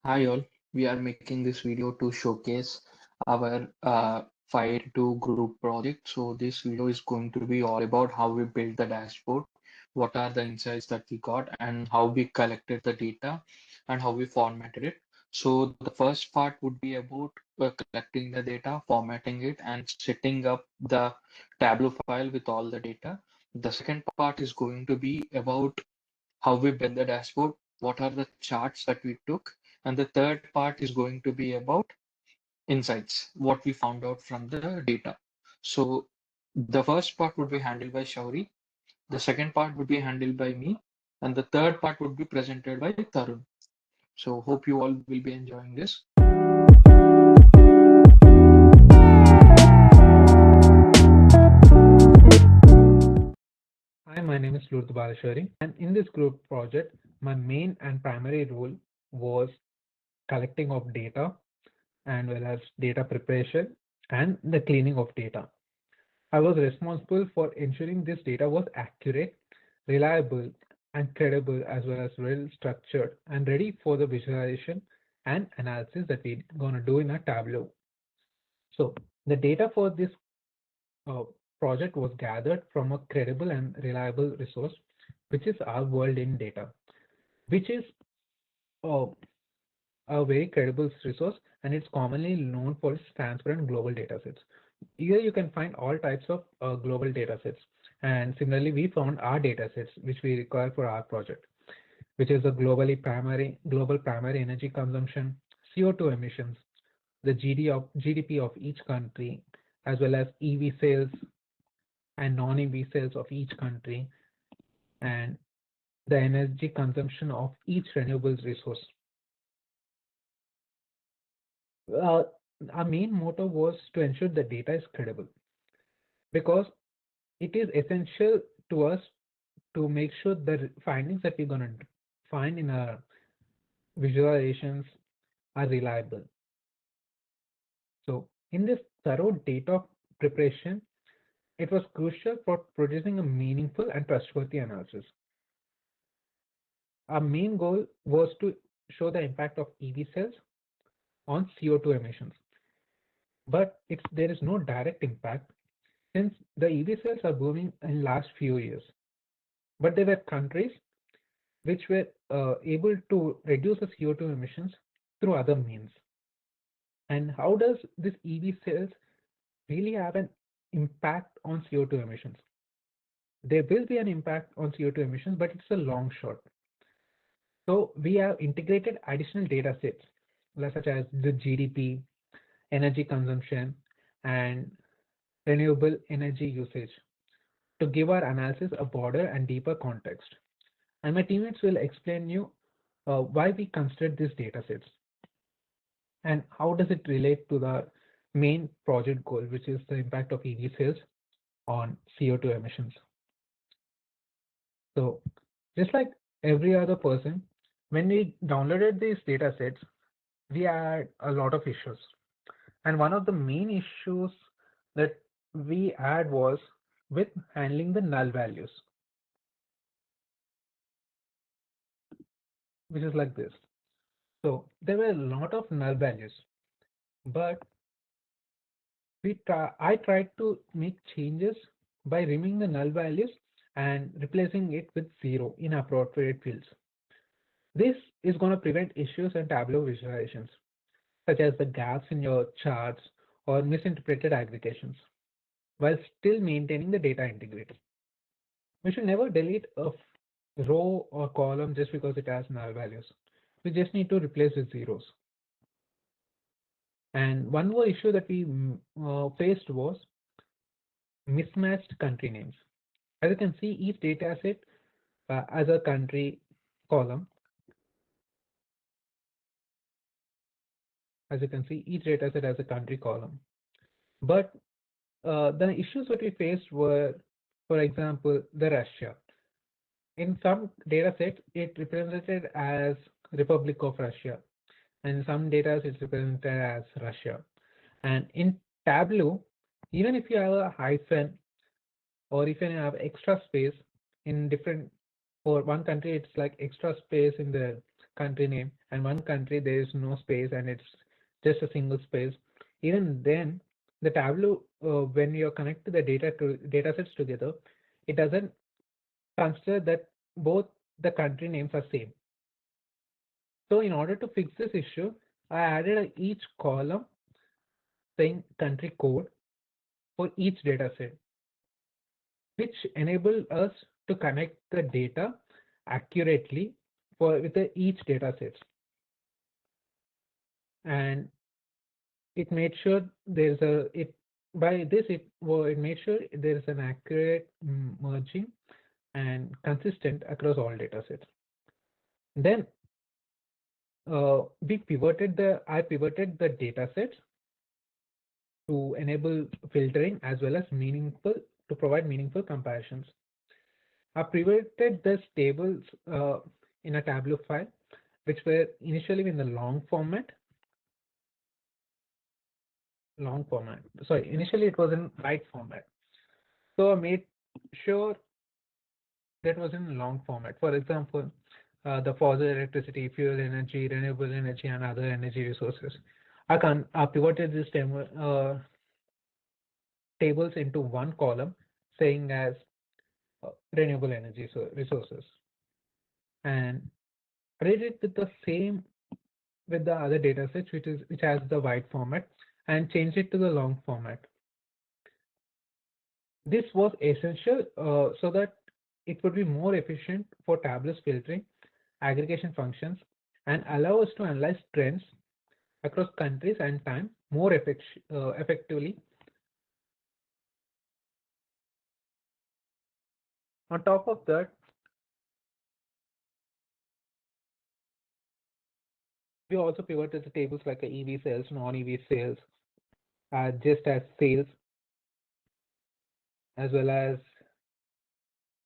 Hi all, we are making this video to showcase our Fire 2 group project. So this video is going to be all about how we built the dashboard, what are the insights that we got, and how we collected the data and how we formatted it. So the first part would be about collecting the data, formatting it, and setting up the Tableau file with all the data. The second part is going to be about how we build the dashboard, what are the charts that we took, and the third part is going to be about insights, what we found out from the data. So the first part would be handled by Shauri, the second part would be handled by me, and the third part would be presented by Tarun. So hope you all will be enjoying this. Hi, my name is Lurth Balashwari, and in this group project, my main and primary role was collecting of data and well as data preparation and the cleaning of data. I was responsible for ensuring this data was accurate, reliable, and credible, as well as well structured and ready for the visualization and analysis that we're going to do in a Tableau. So, the data for this uh, project was gathered from a credible and reliable resource, which is our world in data, which is uh, a very credible resource, and it's commonly known for its transparent global datasets. Here you can find all types of global datasets, and similarly we found our datasets which we require for our project, which is the global primary energy consumption, CO2 emissions, the GDP of each country, as well as EV sales and non-EV sales of each country, and the energy consumption of each renewable resource. Uh, our main motto was to ensure the data is credible because it is essential to us to make sure the findings that we're going to find in our visualizations are reliable. So, in this thorough data preparation, it was crucial for producing a meaningful and trustworthy analysis. Our main goal was to show the impact of EV cells on CO2 emissions, but there is no direct impact since the EV cells are booming in last few years. But there were countries which were able to reduce the CO2 emissions through other means. And how does this EV cells really have an impact on CO2 emissions? There will be an impact on CO2 emissions, but it's a long shot. So we have integrated additional data sets, such as the GDP, energy consumption, and renewable energy usage to give our analysis a broader and deeper context. And my teammates will explain you why we considered these data sets and how does it relate to the main project goal, which is the impact of EV sales on CO2 emissions. So just like every other person, when we downloaded these data sets, we had a lot of issues. And one of the main issues that we had was with handling the null values, which is like this. So there were a lot of null values, but I tried to make changes by removing the null values and replacing it with zero in appropriate fields. This is going to prevent issues in Tableau visualizations, such as the gaps in your charts or misinterpreted aggregations, while still maintaining the data integrity. We should never delete a row or column just because it has null values. We just need to replace with zeros. And one more issue that we faced was mismatched country names. As you can see, each data set as a country column. As you can see, each data set has a country column. But the issues that we faced were, for example, the Russia. In some data sets, it represented as Republic of Russia, and in some data it's represented as Russia. And in Tableau, even if you have a hyphen or if you have extra space in different for one country, it's like extra space in the country name, and one country there is no space and it's just a single space, even then the Tableau, when you connect the data sets together, it doesn't consider that both the country names are same. So in order to fix this issue, I added each column saying country code for each data set, which enable us to connect the data accurately for with each data set. And it made sure there's a it by this it well, it made sure there is an accurate merging and consistent across all data sets. Then I pivoted the data sets to enable filtering as well as meaningful to provide meaningful comparisons. I pivoted these tables in a Tableau file, which were initially in the long format. Sorry, initially it was in wide format. So I made sure that was in long format. For example, the fossil electricity, fuel energy, renewable energy, and other energy resources. I pivoted these tables into one column saying as renewable energy resources, and I did it with the same with the other data sets, which has the wide format, and changed it to the long format. This was essential so that it would be more efficient for Tableau's filtering, aggregation functions, and allow us to analyze trends across countries and time more effectively. On top of that, we also pivoted the tables like EV sales, non-EV sales, just as sales, as well as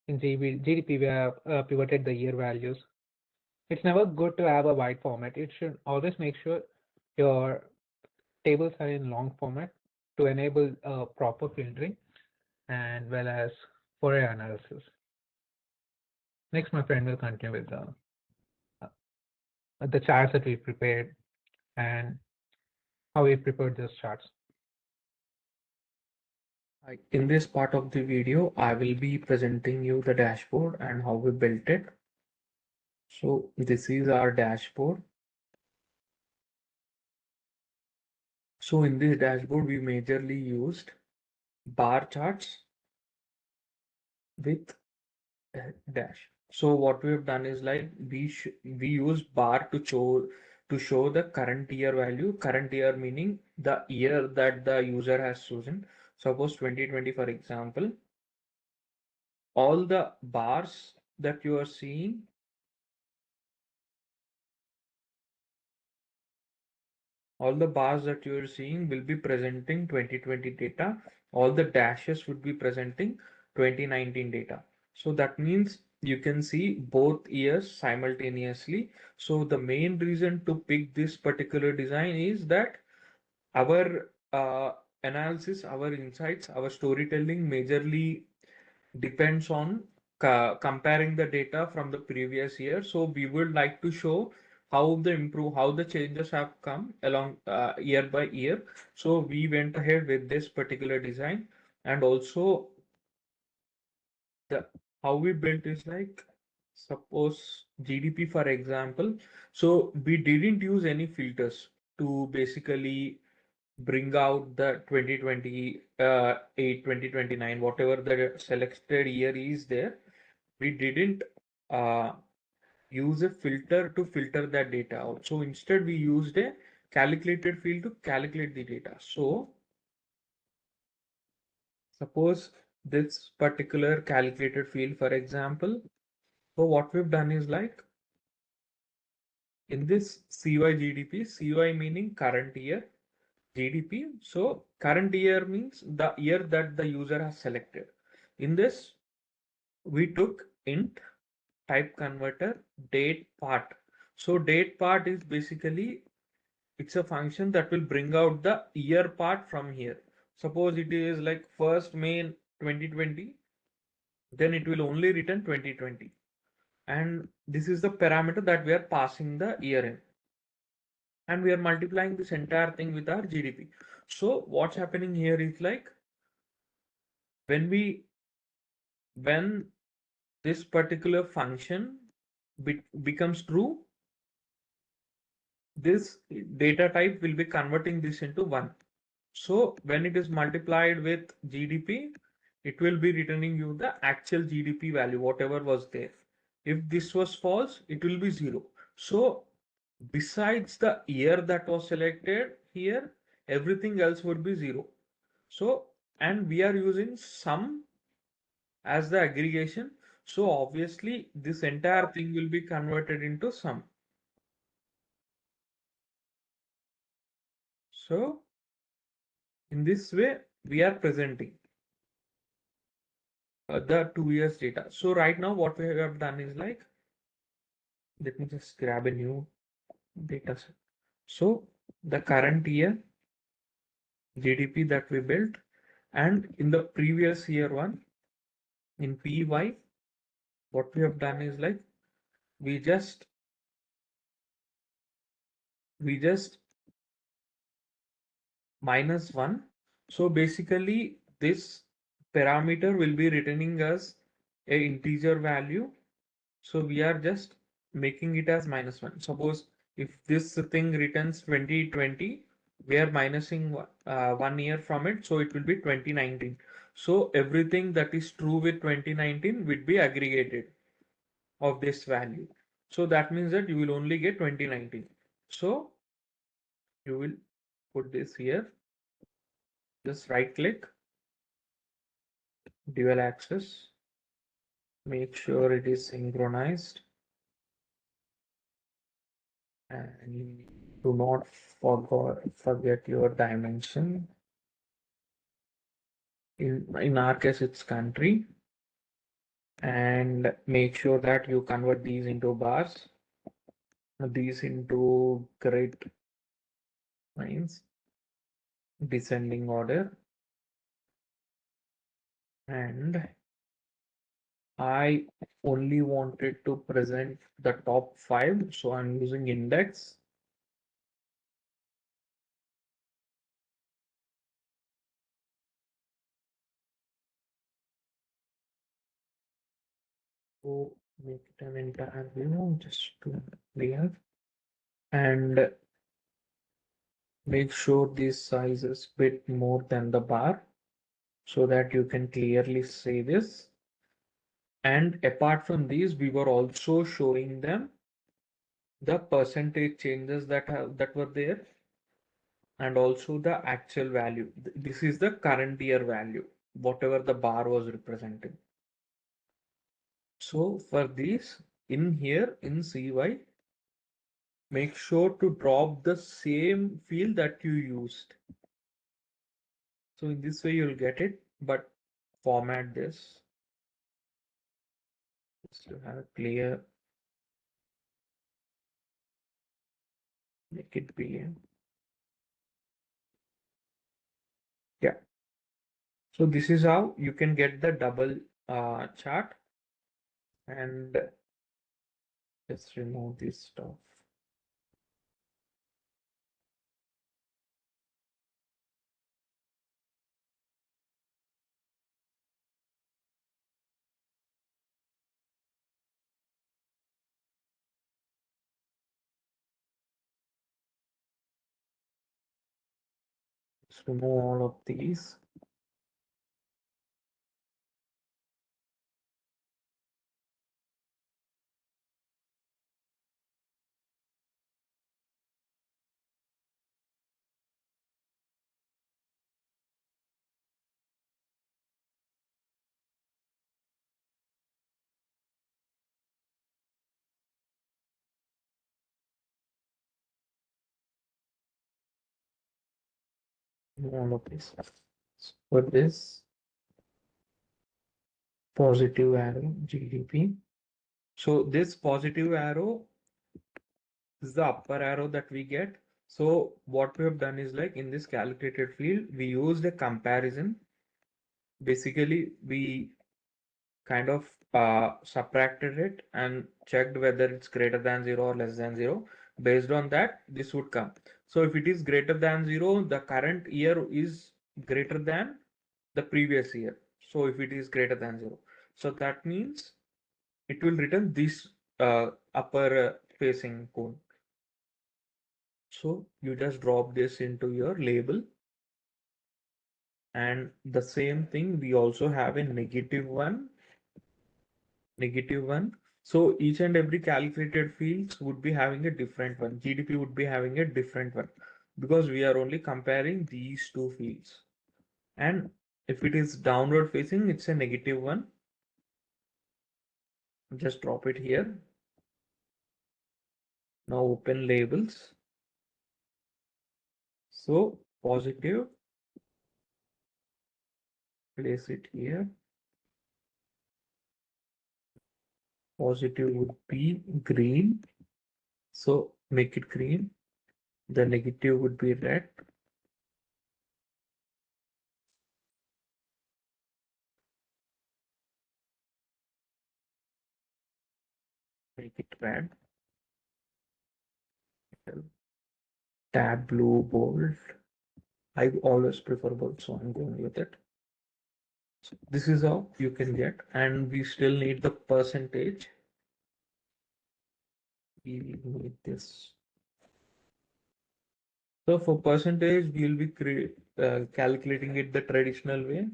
in GDP, we have pivoted the year values. It's never good to have a wide format. It should always make sure your tables are in long format to enable proper filtering and well as Fourier analysis. Next, my friend will continue with the charts that we prepared and how we prepared those charts. In this part of the video, I will be presenting you the dashboard and how we built it. So this is our dashboard. So in this dashboard, we majorly used bar charts with dash. So what we have done is like we use bar to show the current year value. Current year meaning the year that the user has chosen. Suppose 2020 for example. All the bars that you are seeing, all the bars that you are seeing will be presenting 2020 data. All the dashes would be presenting 2019 data. So that means you can see both years simultaneously. So the main reason to pick this particular design is that our analysis, our insights, our storytelling majorly depends on comparing the data from the previous year. So we would like to show how the changes have come along year by year. So we went ahead with this particular design, and also the how we built is like suppose GDP for example. So we didn't use any filters to basically bring out the 2028 2029 whatever the selected year is there. We didn't uh, use a filter to filter that data out. So instead we used a calculated field to calculate the data. So suppose this particular calculated field for example. So what we've done is like in this CY meaning current year, GDP. So current year means the year that the user has selected. In this, we took int type converter date part. So date part is basically it's a function that will bring out the year part from here. Suppose it is like 1st May 2020, then it will only return 2020. and this is the parameter that we are passing the year in, and we are multiplying this entire thing with our GDP. So what's happening here is like when we when this particular function becomes true, this data type will be converting this into 1. So when it is multiplied with GDP, it will be returning you the actual GDP value, whatever was there. If this was false, it will be 0. So besides the year that was selected here, everything else would be 0. So, and we are using sum as the aggregation. So obviously this entire thing will be converted into sum. So in this way, we are presenting the 2 years data. So right now what we have done is like, let me just grab a new data set. So the current year GDP that we built, and in the previous year one in PY, what we have done is like we just we just minus 1. So basically this parameter will be returning us a integer value. So we are just making it as -1. Suppose if this thing returns 2020, we are minusing 1 year from it, so it will be 2019. So everything that is true with 2019 will be aggregated of this value. So that means that you will only get 2019. So you will put this here, just right click, dual axis, make sure it is synchronized, and do not forget your dimension. In our case, it's country, and make sure that you convert these into bars, these into grid lines, descending order, and I only wanted to present the top 5, so I'm using index. So make it an entire view just to clear, and make sure this size is bit more than the bar so that you can clearly see this. And apart from these, we were also showing them the percentage changes that were there, and also the actual value. This is the current year value, whatever the bar was representing. So for these, in here in CY, make sure to drop the same field that you used. So in this way you'll get it, but format this just to have it clear, make it billion. Yeah. So this is how you can get the double chart, and let's remove this stuff. Let's remove all of these. All of this. Put this positive arrow GDP. So this positive arrow is the upper arrow that we get. So what we have done is like in this calculated field, we used a comparison. Basically, we kind of subtracted it and checked whether it's greater than 0 or less than 0. Based on that, this would come. So if it is greater than 0, the current year is greater than the previous year. So if it is greater than 0, so that means it will return this upper facing cone. So you just drop this into your label. And the same thing, we also have a negative one. So each and every calculated fields would be having a different one. GDP would be having a different one because we are only comparing these two fields. And if it is downward facing, it's a negative one. Just drop it here. Now open labels. So positive, place it here. Positive would be green. So make it green. The negative would be red. Make it red. Tableau bold. I always prefer bold, so I'm going with it. So this is how you can get, and we still need the percentage. We need this. So for percentage, we'll be calculating it the traditional way.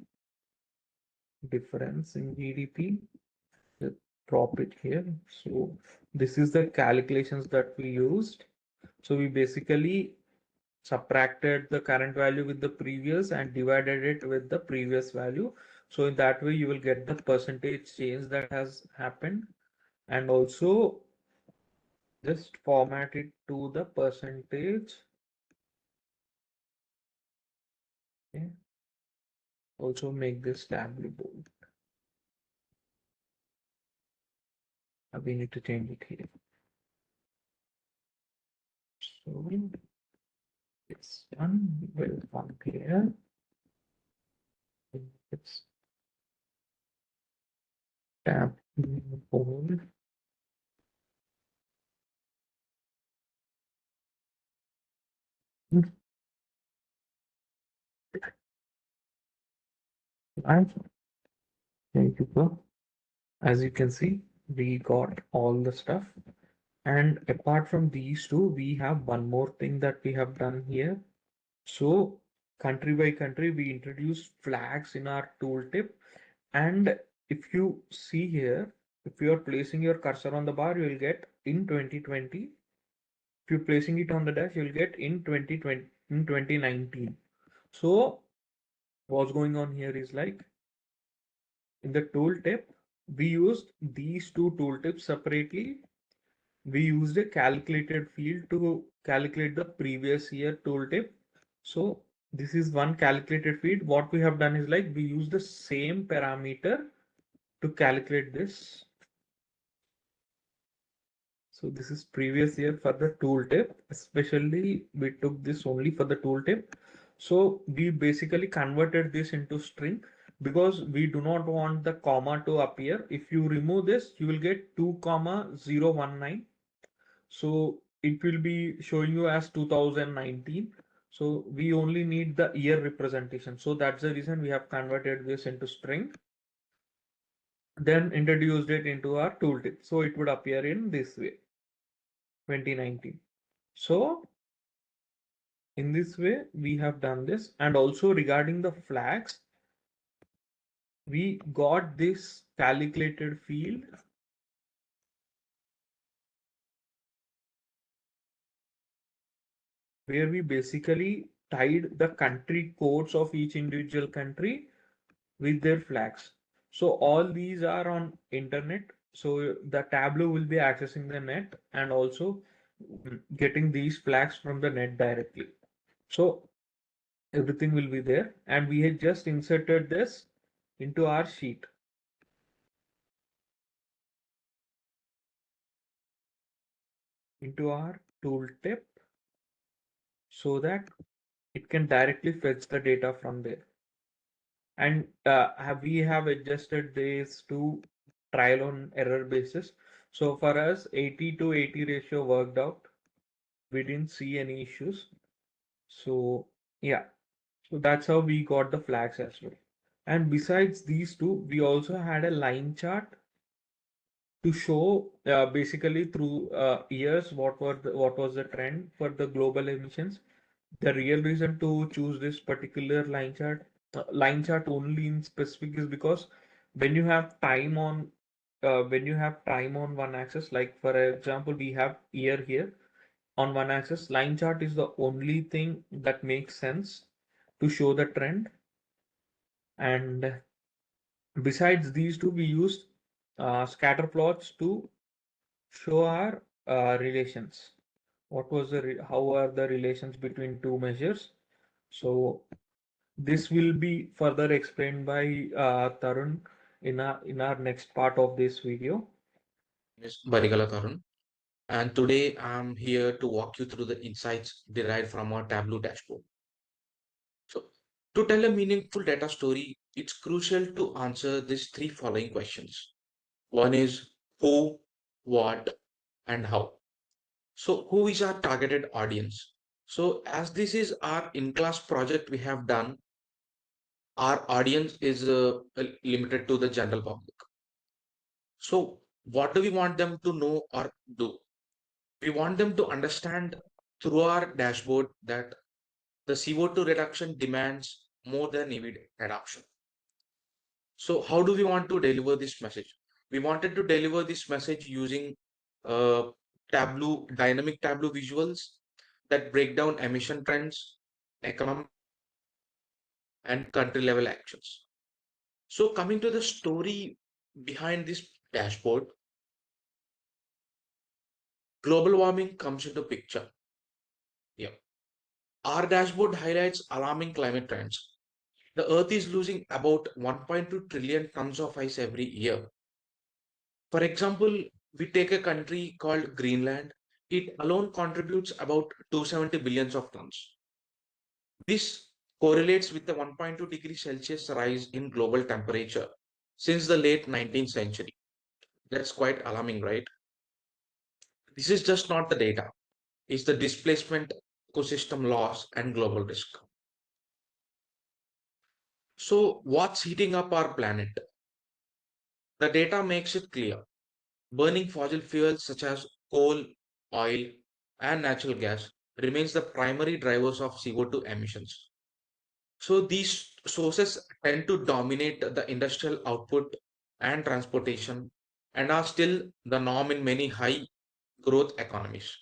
Difference in GDP. Drop it here. So this is the calculations that we used. So we basically subtracted the current value with the previous and divided it with the previous value. So in that way, you will get the percentage change that has happened, and also just format it to the percentage. Okay. Also make this tab bold. We need to change it here. So this one will come here. It's tab bold. And thank you, sir. As you can see, we got all the stuff. And apart from these two, we have one more thing that we have done here. So country by country, we introduced flags in our tooltip. And if you see here, if you are placing your cursor on the bar, you will get in 2020. If you're placing it on the dash, you'll get in 2020, in 2019. So what's going on here is like in the tooltip, we used these two tooltips separately. We used a calculated field to calculate the previous year tooltip. So this is one calculated field. What we have done is like we use the same parameter to calculate this. So this is previous year for the tooltip. Especially we took this only for the tooltip. So we basically converted this into string because we do not want the comma to appear. If you remove this, you will get 2,019. So it will be showing you as 2019. So we only need the year representation. So that's the reason we have converted this into string, then introduced it into our tooltip. So it would appear in this way, 2019. So in this way, we have done this. And also regarding the flags, we got this calculated field where we basically tied the country codes of each individual country with their flags. So all these are on internet. So the Tableau will be accessing the net and also getting these flags from the net directly. So everything will be there, and we had just inserted this into our sheet. Into our tooltip so that it can directly fetch the data from there. and we have adjusted this to trial on error basis. So for us, 80 to 80 ratio worked out. We didn't see any issues. So yeah, so that's how we got the flags as well. And besides these two, we also had a line chart to show basically through years what was the trend for the global emissions. The real reason to choose this particular line chart only in specific is because when you have time on one axis, like for example, we have year here on one axis, line chart is the only thing that makes sense to show the trend. And besides these two, we used scatter plots to show our relations. How are the relations between two measures? So this will be further explained by Tarun in our next part of this video. Is Barigala Karun, and today I'm here to walk you through the insights derived from our Tableau dashboard. So, to tell a meaningful data story, it's crucial to answer these three following questions. One is who, what, and how. So, who is our targeted audience? So, as this is our in-class project we have done, our audience is limited to the general public. So, what do we want them to know or do? We want them to understand through our dashboard that the CO2 reduction demands more than EV adoption. So, how do we want to deliver this message? We wanted to deliver this message using uh, dynamic Tableau visuals that break down emission trends, economic and country level actions. So, coming to the story behind this dashboard, global warming comes into picture. Yeah. Our dashboard highlights alarming climate trends. The Earth is losing about 1.2 trillion tons of ice every year. For example, we take a country called Greenland. It alone contributes about 270 billions of tons. This correlates with the 1.2 degrees Celsius rise in global temperature since the late 19th century. That's quite alarming, right? This is just not the data. It's the displacement, ecosystem loss, and global risk. So, what's heating up our planet? The data makes it clear. Burning fossil fuels such as coal, oil, and natural gas remains the primary drivers of CO2 emissions. So these sources tend to dominate the industrial output and transportation and are still the norm in many high growth economies.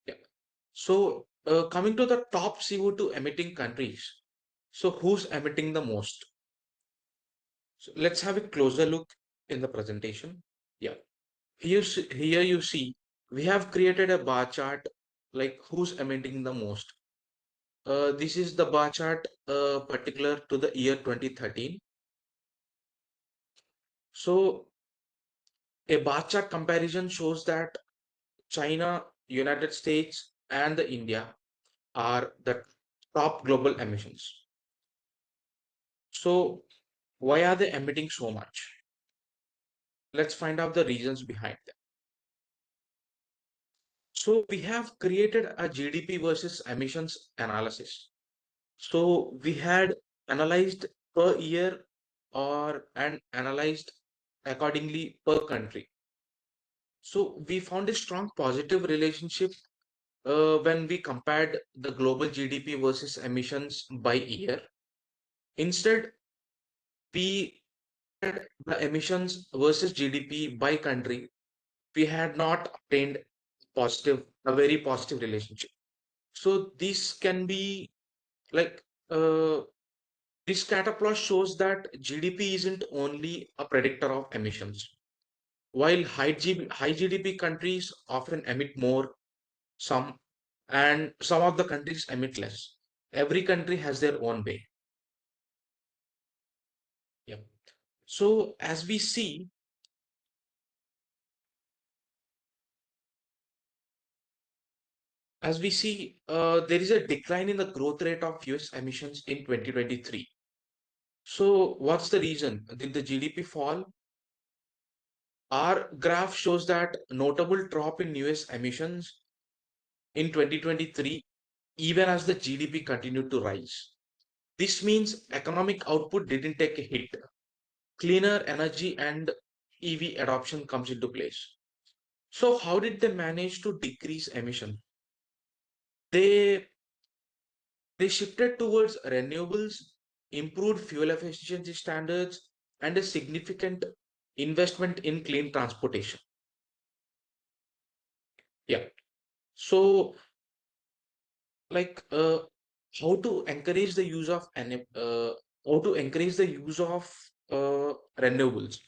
Yeah. So coming to the top CO2 emitting countries. So who's emitting the most? So let's have a closer look in the presentation. Yeah. Here you see we have created a bar chart like who's emitting the most. This is the bar chart particular to the year 2013. So a bar chart comparison shows that China, United States, and the India are the top global emissions. So why are they emitting so much? Let's find out the reasons behind them. So we have created a GDP versus emissions analysis. So we had analyzed per year and analyzed accordingly per country. So we found a strong positive relationship when we compared the global GDP versus emissions by year. Instead, we had the emissions versus GDP by country. We had not obtained a very positive relationship. So this can be like uh, this scatter plot shows that GDP isn't only a predictor of emissions. While high GDP countries often emit more, some and some of the countries emit less. Every country has their own way. Yeah. So as we see, there is a decline in the growth rate of US emissions in 2023. So what's the reason? Did the GDP fall? Our graph shows that notable drop in US emissions in 2023, even as the GDP continued to rise. This means economic output didn't take a hit. Cleaner energy and EV adoption comes into place. So how did they manage to decrease emission? They they shifted towards renewables, improved fuel efficiency standards, and a significant investment in clean transportation. Yeah. So like how to encourage the use of how to encourage the use of renewables?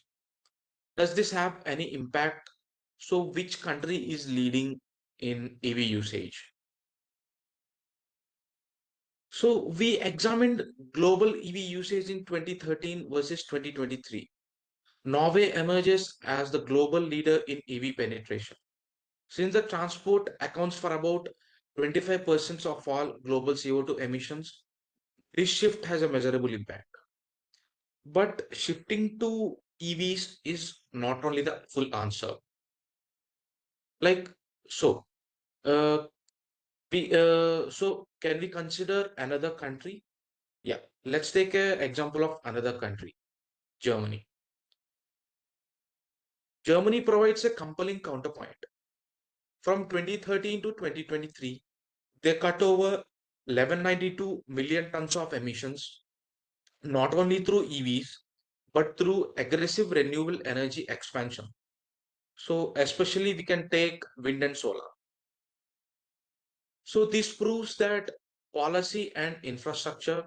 Does this have any impact? So which country is leading in EV usage? So we examined global EV usage in 2013 versus 2023. Norway emerges as the global leader in EV penetration. Since the transport accounts for about 25% of all global CO2 emissions, this shift has a measurable impact. But shifting to EVs is not only the full answer. Like, so, uh, so can we consider another country? Yeah, let's take an example of another country, Germany. Germany provides a compelling counterpoint. From 2013 to 2023, they cut over 1192 million tons of emissions, not only through EVs, but through aggressive renewable energy expansion. So, especially we can take wind and solar. So, this proves that policy and infrastructure,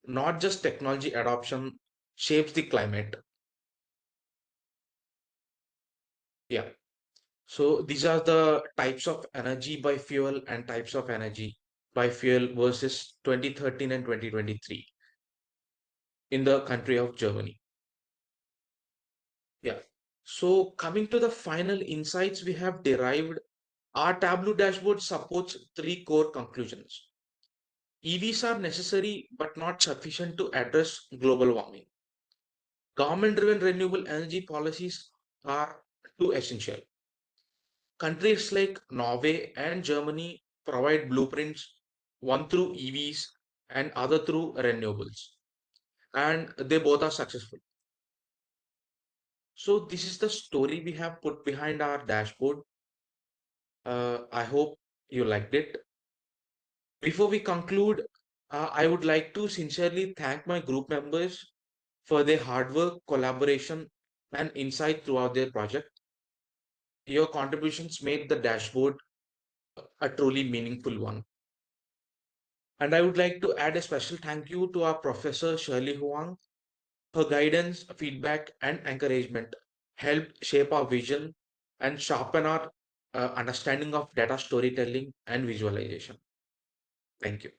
not just technology adoption, shapes the climate. Yeah. So, these are the types of energy by fuel and types of energy by fuel versus 2013 and 2023 in the country of Germany. Yeah. So coming to the final insights we have derived, our Tableau dashboard supports three core conclusions. EVs are necessary but not sufficient to address global warming. Government-driven renewable energy policies are too essential. Countries like Norway and Germany provide blueprints, one through EVs and other through renewables, and they both are successful. So this is the story we have put behind our dashboard. I hope you liked it. Before we conclude, I would like to sincerely thank my group members for their hard work, collaboration, and insight throughout their project. Your contributions made the dashboard a truly meaningful one. And I would like to add a special thank you to our professor Shirley Huang. Her guidance, feedback, and encouragement helped shape our vision and sharpen our understanding of data storytelling and visualization. Thank you.